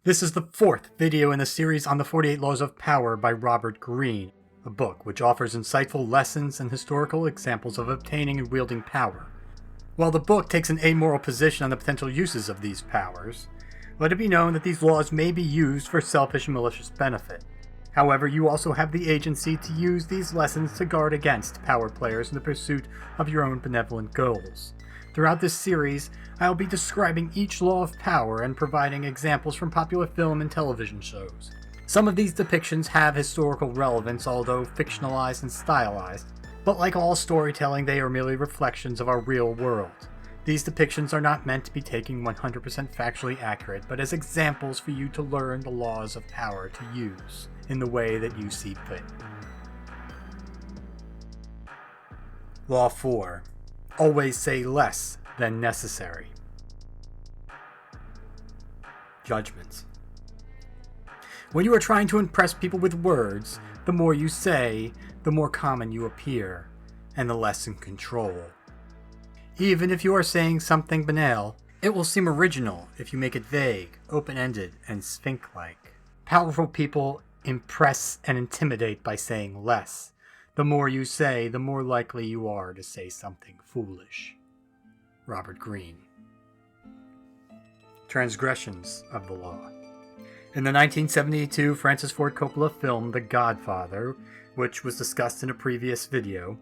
This is the fourth video in the series on the 48 Laws of Power by Robert Greene, a book which offers insightful lessons and historical examples of obtaining and wielding power. While the book takes an amoral position on the potential uses of these powers, let it be known that these laws may be used for selfish and malicious benefit. However, you also have the agency to use these lessons to guard against power players in the pursuit of your own benevolent goals. Throughout this series, I'll be describing each law of power and providing examples from popular film and television shows. Some of these depictions have historical relevance, although fictionalized and stylized, but like all storytelling, they are merely reflections of our real world. These depictions are not meant to be taken 100% factually accurate, but as examples for you to learn the laws of power to use in the way that you see fit. Law 4. Always say less than necessary. Judgment. When you are trying to impress people with words, the more you say, the more common you appear, and the less in control. Even if you are saying something banal, it will seem original if you make it vague, open-ended, and sphinx-like. Powerful people impress and intimidate by saying less. The more you say, the more likely you are to say something foolish. Robert Greene. Transgressions of the law. In the 1972 Francis Ford Coppola film The Godfather, which was discussed in a previous video,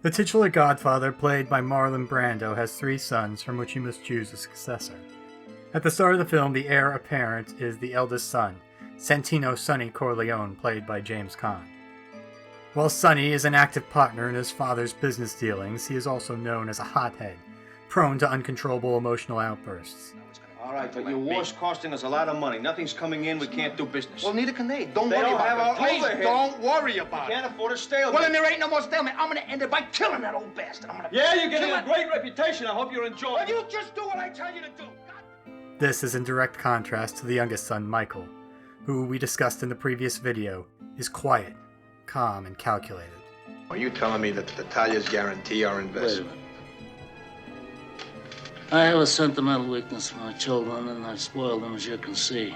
the titular Godfather, played by Marlon Brando, has 3 sons from which he must choose a successor. At the start of the film, the heir apparent is the eldest son, Santino Sonny Corleone, played by James Caan. While Sonny is an active partner in his father's business dealings, he is also known as a hothead, prone to uncontrollable emotional outbursts. All right, but your war's costing us a lot of money. Nothing's coming in. We can't do business. Well, neither can they. Don't They worry don't about have it. our Please overhead. don't worry about We it. can't afford a stalemate. Well, then there ain't no more stalemate. I'm gonna end it by killing that old bastard. Yeah, you're getting kill a it. great reputation. I hope you're enjoying Well, it. you just do what I tell you to do. This is in direct contrast to the youngest son, Michael, who we discussed in the previous video, is quiet, calm, and calculated. Are you telling me that the Italians guarantee our Wait a investment? minute. I have a sentimental weakness for my children, and I've spoiled them, as you can see.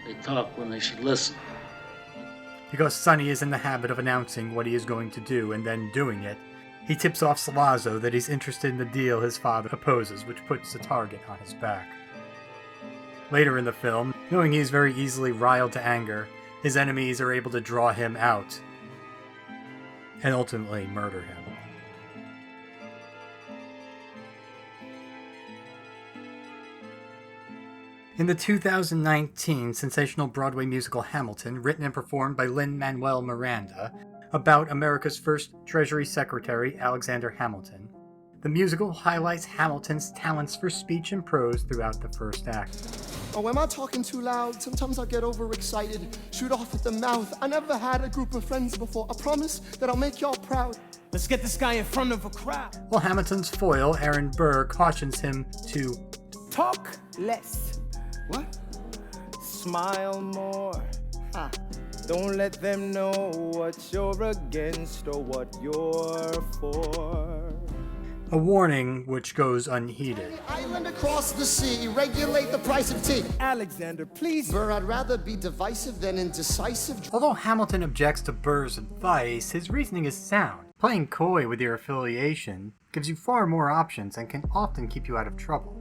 They talk when they should listen. Because Sonny is in the habit of announcing what he is going to do and then doing it, he tips off Salazzo that he's interested in the deal his father opposes, which puts a target on his back. Later in the film, knowing he's very easily riled to anger, his enemies are able to draw him out and ultimately murder him. In the 2019 sensational Broadway musical Hamilton, written and performed by Lin-Manuel Miranda, about America's first Treasury Secretary, Alexander Hamilton, the musical highlights Hamilton's talents for speech and prose throughout the first act. Oh, am I talking too loud? Sometimes I get overexcited, shoot off at the mouth. I never had a group of friends before. I promise that I'll make y'all proud. Let's get this guy in front of a crowd. While Hamilton's foil, Aaron Burr, cautions him to Talk less. What? Smile more. Don't let them know what you're against or what you're for. a warning which goes unheeded. Island across the sea, regulate the price of tea. Alexander, please. Burr, I'd rather be divisive than indecisive. Although Hamilton objects to Burr's advice, his reasoning is sound. Playing coy with your affiliation gives you far more options and can often keep you out of trouble.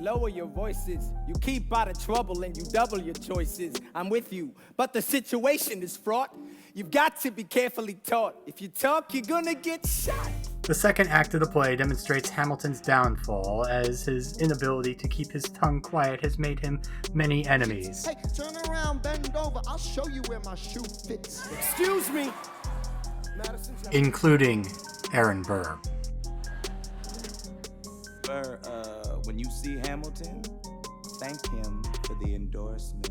Lower your voices. You keep out of trouble and you double your choices. I'm with you, but the situation is fraught. You've got to be carefully taught. If you talk, you're gonna get shot. The second act of the play demonstrates Hamilton's downfall, as his inability to keep his tongue quiet has made him many enemies. Hey, turn around, bend over. I'll show you where my shoe fits. Excuse me. Including Aaron Burr. Burr, when you see Hamilton, thank him for the endorsement.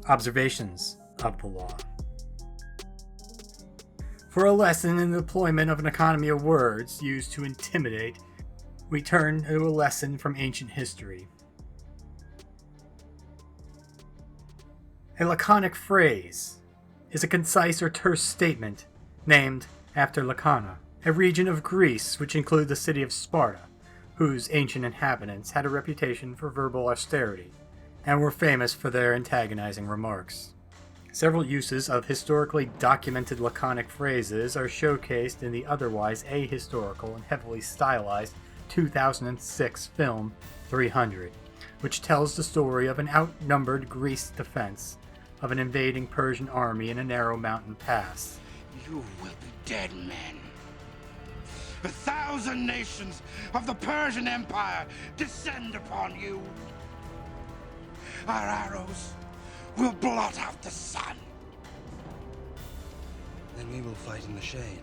Observations of the law. For a lesson in the deployment of an economy of words used to intimidate, we turn to a lesson from ancient history. A laconic phrase is a concise or terse statement named after Lacana, a region of Greece which included the city of Sparta, whose ancient inhabitants had a reputation for verbal austerity, and were famous for their antagonizing remarks. Several uses of historically documented laconic phrases are showcased in the otherwise ahistorical and heavily stylized 2006 film 300, which tells the story of an outnumbered Greece defense of an invading Persian army in a narrow mountain pass. You will be dead men. 1,000 nations of the Persian Empire descend upon you. Our arrows will blot out the sun. Then we will fight in the shade.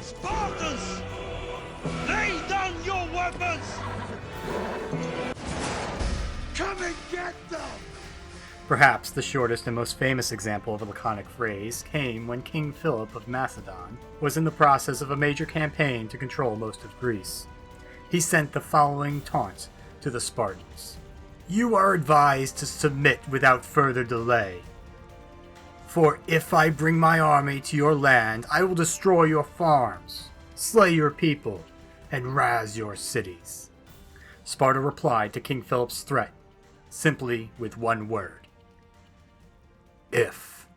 Spartans! Lay down your weapons! Come and get them! Perhaps the shortest and most famous example of a laconic phrase came when King Philip of Macedon was in the process of a major campaign to control most of Greece. He sent the following taunt to the Spartans. "You are advised to submit without further delay. For if I bring my army to your land, I will destroy your farms, slay your people, and razz your cities." Sparta replied to King Philip's threat simply with one word. If.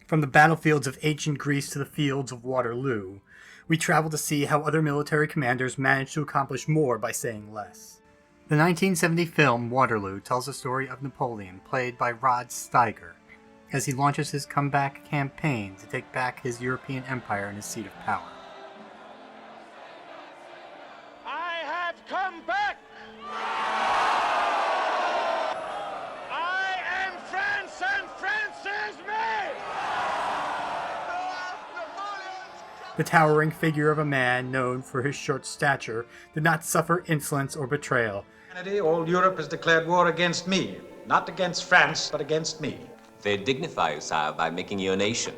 From the battlefields of ancient Greece to the fields of Waterloo, we travel to see how other military commanders managed to accomplish more by saying less. The 1970 film Waterloo tells the story of Napoleon, played by Rod Steiger, as he launches his comeback campaign to take back his European empire and his seat of power. I have come back! I am France and France is me! The towering figure of a man known for his short stature did not suffer insolence or betrayal. All Europe has declared war against me. Not against France, but against me. They dignify you, sire, by making you a nation.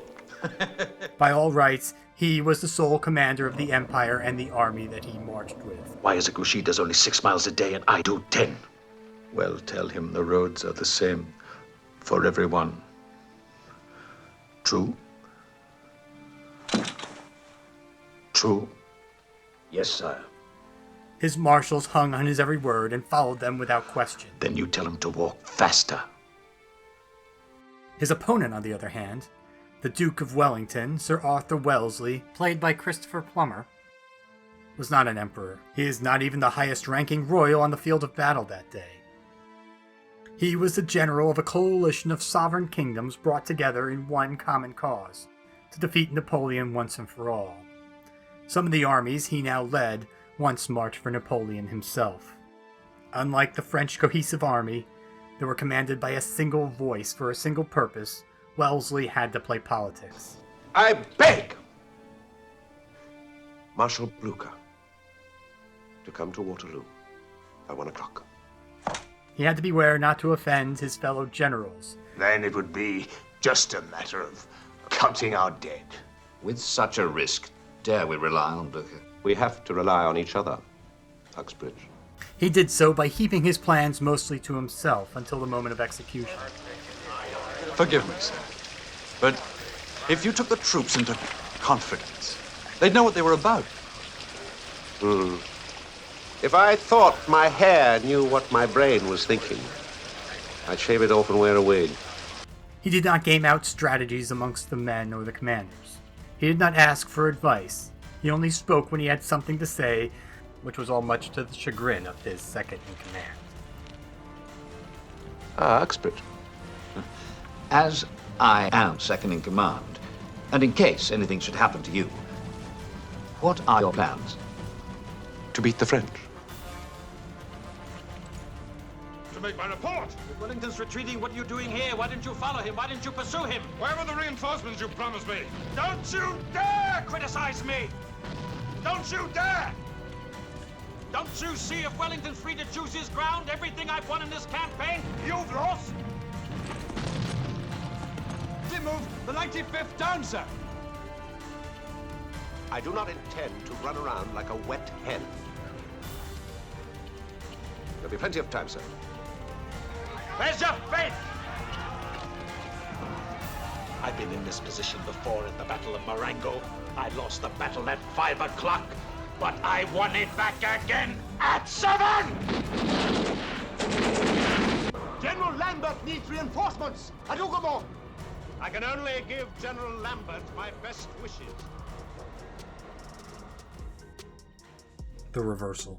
By all rights, he was the sole commander of the empire and the army that he marched with. Why is it Grouchy does only 6 miles a day and I do 10? Well, tell him the roads are the same for everyone. True? True? Yes, sire. His marshals hung on his every word and followed them without question. Then you tell him to walk faster. His opponent, on the other hand, the Duke of Wellington, Sir Arthur Wellesley, played by Christopher Plummer, was not an emperor. He is not even the highest-ranking royal on the field of battle that day. He was the general of a coalition of sovereign kingdoms brought together in one common cause, to defeat Napoleon once and for all. Some of the armies he now led once marched for Napoleon himself. Unlike the French cohesive army, that were commanded by a single voice for a single purpose, Wellesley had to play politics. I beg Marshal Blucher to come to Waterloo by 1 o'clock. He had to beware not to offend his fellow generals. Then it would be just a matter of counting our dead. With such a risk, dare we rely on Blucher? We have to rely on each other, Uxbridge. He did so by heaping his plans mostly to himself until the moment of execution. Forgive me, sir, but if you took the troops into confidence, they'd know what they were about. If I thought my hair knew what my brain was thinking, I'd shave it off and wear a wig. He did not game out strategies amongst the men or the commanders. He did not ask for advice. He only spoke when he had something to say, which was all much to the chagrin of his second-in-command. Uxbridge. As I am second-in-command, and in case anything should happen to you, what are your plans? To beat the French. To make my report! If Wellington's retreating, what are you doing here? Why didn't you follow him? Why didn't you pursue him? Where were the reinforcements you promised me? Don't you dare criticize me! Don't you dare! Don't you see if Wellington's free to choose his ground, everything I've won in this campaign, you've lost? They moved the 95th down, sir. I do not intend to run around like a wet hen. There'll be plenty of time, sir. Where's your faith? I've been in this position before at the Battle of Marengo. I lost the battle at 5 o'clock, but I won it back again at 7! General Lambert needs reinforcements. Adugamon! I can only give General Lambert my best wishes. The reversal.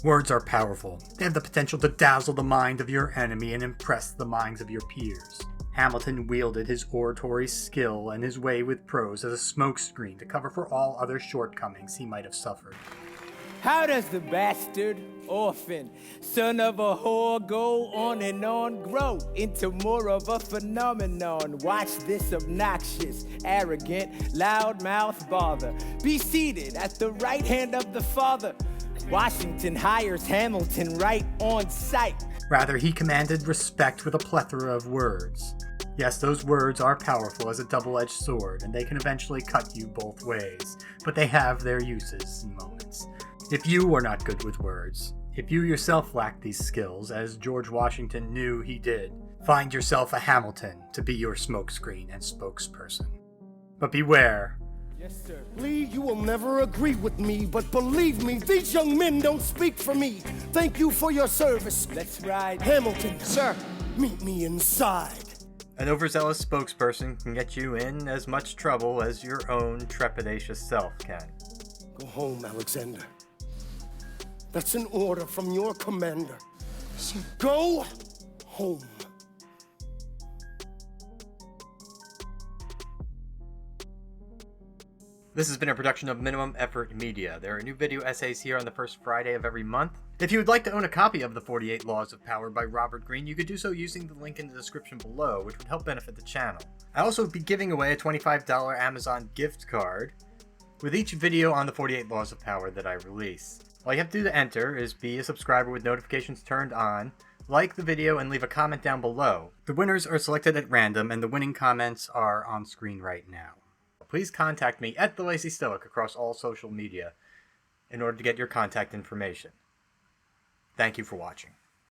Words are powerful. They have the potential to dazzle the mind of your enemy and impress the minds of your peers. Hamilton wielded his oratory skill and his way with prose as a smokescreen to cover for all other shortcomings he might have suffered. How does the bastard, orphan, son of a whore go on and on, grow into more of a phenomenon? Watch this obnoxious, arrogant, loudmouth bother be seated at the right hand of the father. Washington hires Hamilton right on sight. Rather, he commanded respect with a plethora of words. Yes, those words are powerful as a double-edged sword, and they can eventually cut you both ways, but they have their uses and moments. If you are not good with words, if you yourself lack these skills, as George Washington knew he did, find yourself a Hamilton to be your smokescreen and spokesperson. But beware. Yes, sir. Lee, you will never agree with me, but believe me, these young men don't speak for me. Thank you for your service. Let's ride. Hamilton, sir, meet me inside. An overzealous spokesperson can get you in as much trouble as your own trepidatious self can. Go home, Alexander. That's an order from your commander. So go home. This has been a production of Minimum Effort Media. There are new video essays here on the first Friday of every month. If you would like to own a copy of The 48 Laws of Power by Robert Greene, you could do so using the link in the description below, which would help benefit the channel. I'll also be giving away a $25 Amazon gift card with each video on the 48 Laws of Power that I release. All you have to do to enter is be a subscriber with notifications turned on, like the video, and leave a comment down below. The winners are selected at random, and the winning comments are on screen right now. Please contact me at The Lazy Stoic across all social media in order to get your contact information. Thank you for watching.